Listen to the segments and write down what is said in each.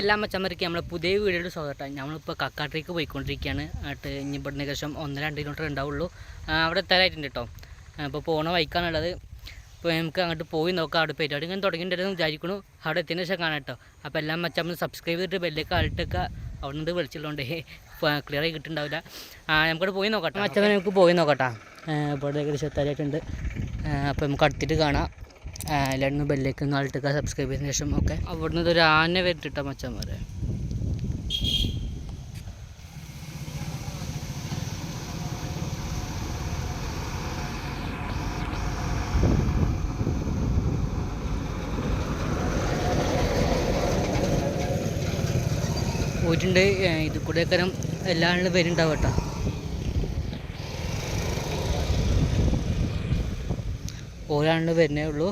എല്ലാ മച്ചന്മാർക്കും നമ്മളെ പുതിയ വീഡിയോയുടെ സ്വാഗതം. നമ്മളിപ്പോൾ കക്കാട്ടിലേക്ക് പോയിക്കൊണ്ടിരിക്കുകയാണ്. ആയിട്ട് ഇനി ഇവിടുന്ന് ഏകദേശം 1-2 കിലോമീറ്റർ ഉണ്ടാവുള്ളൂ. അവിടെ എത്താനായിട്ടുണ്ട് കേട്ടോ. അപ്പോൾ പോണ വൈക്കാണുള്ളത്. അപ്പോൾ നമുക്ക് അങ്ങോട്ട് പോയി നോക്കാം. അവിടെ പരിപാടി ഇങ്ങനെ തുടങ്ങിയിട്ടുണ്ടെന്ന് വിചാരിക്കുന്നു. അവിടെ എത്തിയതിന് ശേഷം കാണാം കേട്ടോ. അപ്പോൾ എല്ലാ മച്ചന്മാരും സബ്സ്ക്രൈബ് ചെയ്തിട്ട് ബെല്ലേക്ക് ആൾട്ടൊക്കെ അവിടെ നിന്ന് വിളിച്ചുള്ളതുകൊണ്ട് ക്ലിയർ ആയി കിട്ടുന്നുണ്ടാവില്ല. നമുക്കവിടെ പോയി നോക്കട്ടെ. മച്ചന്മാർ നമുക്ക് പോയി നോക്കട്ടെ. ഇവിടെ ഏകദേശം എത്താനായിട്ടുണ്ട്. അപ്പോൾ നമുക്ക് അടുത്തിട്ട് കാണാം. എല്ലാവരും ബെല്ലേക്ക് ഒന്ന് ആൾട്ടൊക്കെ സബ്സ്ക്രൈബ് ചെയ്തതിന് ശേഷം ഒക്കെ അവിടുന്ന് ഒരു ആന വരട്ടിട്ട മച്ചന്മാരെ. പോയിട്ടുണ്ട്. ഇത് കൂടെ ഒക്കെ എല്ലാവരും വരുന്നുണ്ടാവും കേട്ടോ. ഓരാണ്ട് വരുന്നേ ഉള്ളൂ.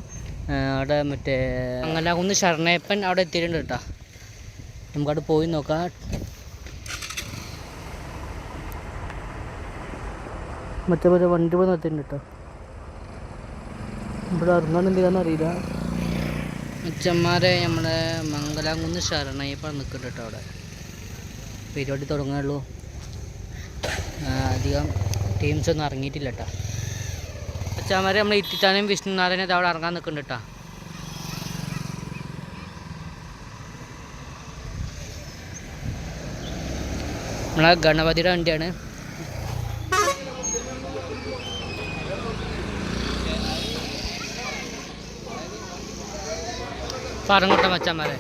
അവിടെ മറ്റേ അങ്ങലാകുന്ന് ശരണയപ്പൻ അവിടെ എത്തിയിട്ടുണ്ട് കേട്ടോ. നമുക്കവിടെ പോയി നോക്കാം. മറ്റേ പോലെ വണ്ടി പോയി നിർത്തിയിട്ടുണ്ട് കേട്ടോ. ഇവിടെ ഇറങ്ങാൻ എന്തിനാന്ന് അറിയില്ല. അച്ഛന്മാരെ നമ്മളെ മംഗലാകുന്ന് ശരണയപ്പൻ നിൽക്കുന്നുണ്ട് കേട്ടോ. അവിടെ പരിപാടി തുടങ്ങാനുള്ളൂ. അധികം ടീംസ് ഒന്നും ഇറങ്ങിയിട്ടില്ല കേട്ടോ. അച്ഛന്മാരെ നമ്മൾ ഇത്തിത്താനും വിഷ്ണുനാഥനെ അവിടെ ഇറങ്ങാൻ നിൽക്കുന്നുണ്ട് കേട്ടോ. നമ്മളെ ഗണപതിയുടെ വണ്ടിയാണ്. പറഞ്ഞോട്ടെ മച്ചന്മാരെ.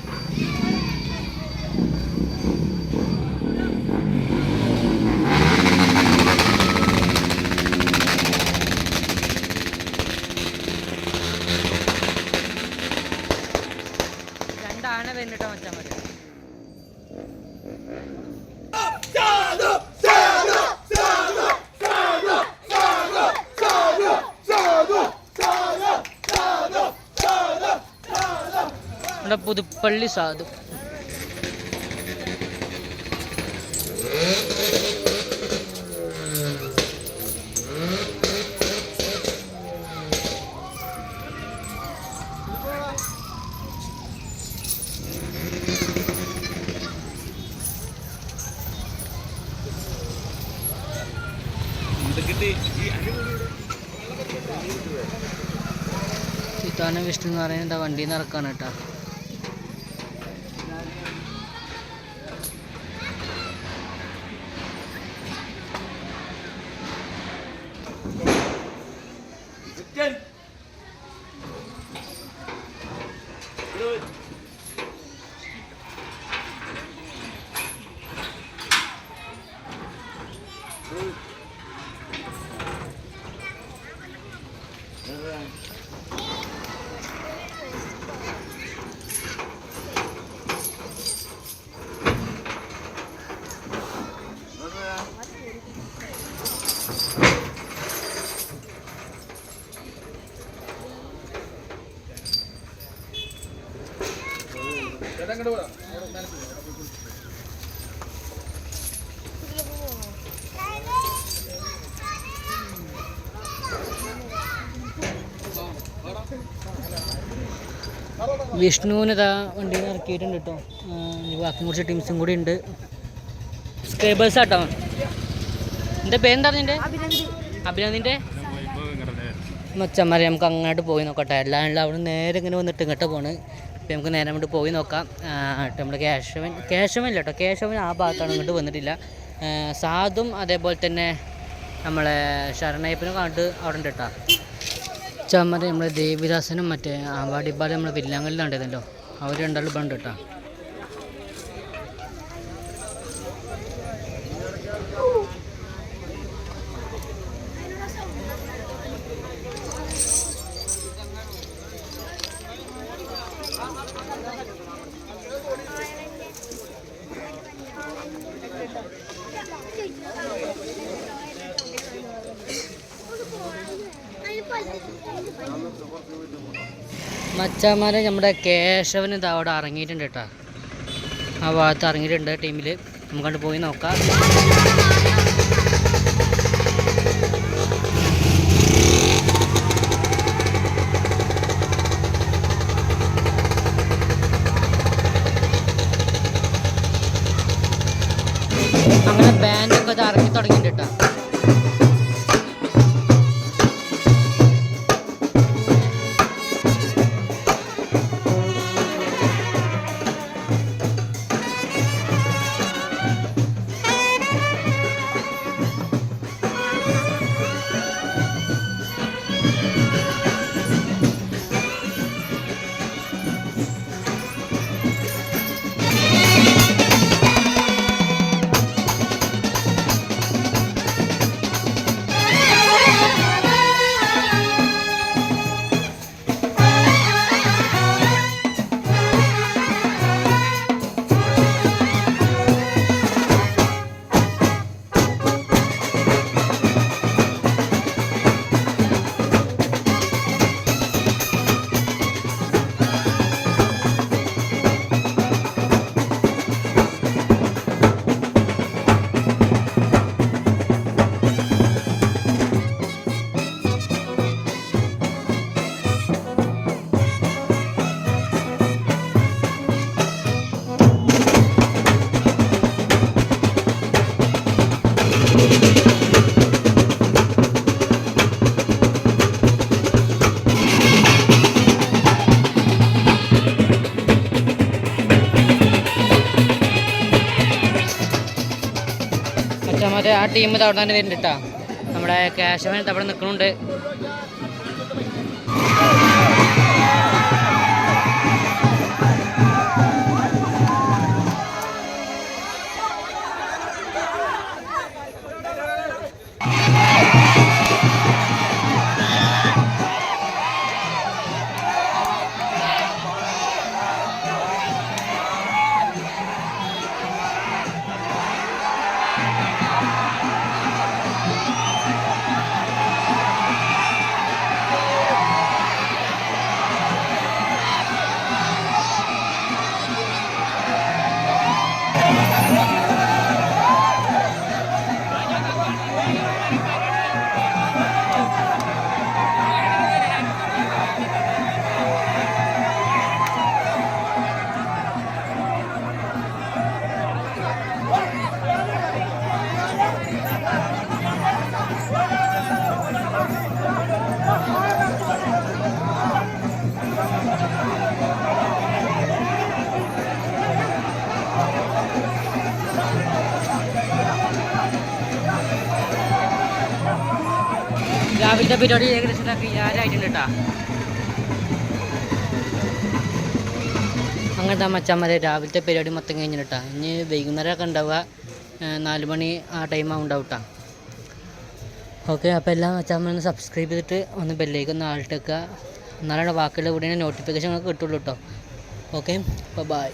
രണ്ടാന വരുന്നിട്ടോ മച്ചന്മാരെ. നമ്മുടെ പുതുപ്പള്ളി സാധു. സീതാനം വിഷ്ണു എന്ന് പറയുന്നത് വണ്ടിയിൽ നിന്ന് ഇറക്കാണ് കേട്ടോ. വിഷ്ണുവിനിതാ വണ്ടിയിൽ നിന്ന് ഇറക്കിയിട്ടുണ്ട് കേട്ടോ. ബാക്കി കുറച്ച് ടീംസും കൂടി ഉണ്ട്. സ്ക്രൈബേഴ്സ് ആട്ടോ. എൻ്റെ പേരെന്താ നിൻ്റെ? അഭിനന്ദിൻ്റെ മച്ചന്മാരെ. നമുക്ക് അങ്ങോട്ട് പോയി നോക്കട്ടെ. എല്ലാവരും അവിടെ നേരെ ഇങ്ങനെ വന്നിട്ട് ഇങ്ങോട്ട് പോണ്. ഇപ്പം നമുക്ക് നേരെ അങ്ങോട്ട് പോയി നോക്കാം. നമ്മുടെ കേശവൻ ഇല്ല കേട്ടോ. കേശവൻ ആ ഭാഗത്താണ്, ഇങ്ങോട്ട് വന്നിട്ടില്ല. സാധും അതേപോലെ തന്നെ നമ്മളെ ശരണയപ്പനും കണ്ടിട്ട് അവിടെ ഉണ്ട് കേട്ടോ. ചമ്മരെ നമ്മളെ ദേവിദാസനും മറ്റേ ആവാടിപ്പാട് നമ്മളെ വില്ലാങ്കലിലുണ്ടായിരുന്നല്ലോ, അവർ രണ്ടാളും ഇവിടെ ഉണ്ട് കേട്ടോ. മച്ചാമാരെ നമ്മുടെ കേശവന് ഇത് അവിടെ ഇറങ്ങിയിട്ടുണ്ട് കേട്ടോ. ആ ഭാഗത്ത് ഇറങ്ങിയിട്ടുണ്ട് ടീമിൽ. നമുക്കണ്ട് പോയി നോക്കാം. ആ ടീം അവിടെ തന്നെ വരുന്നുണ്ട് കേട്ടോ. നമ്മുടെ ക്യാഷ്മാൻ അവിടെ നിൽക്കുന്നുണ്ട്. രാവിലത്തെ പരിപാടി ഏകദേശം ക്ലിയറായിട്ടുണ്ട് കേട്ടോ. അങ്ങനത്തെ മച്ചാന്മാരെ രാവിലത്തെ പരിപാടി മൊത്തം കഴിഞ്ഞിട്ടാ. ഇനി വൈകുന്നേരമൊക്കെ ഉണ്ടാവുക 4 മണി ആ ടൈമാവും ഉണ്ടാവും കേട്ടോ. ഓക്കെ, അപ്പോൾ എല്ലാ മച്ചാന്മാരൊന്ന് സബ്സ്ക്രൈബ് ചെയ്തിട്ട് ഒന്ന് ബെല്ലേക്ക് ഒന്ന് ആൾട്ടേക്കുക. എന്നാലാണ് ബാക്കിയുള്ള വീഡിയോ നോട്ടിഫിക്കേഷൻ നിങ്ങൾക്ക് കിട്ടുള്ളൂ കേട്ടോ. ഓക്കെ, അപ്പോൾ ബൈ.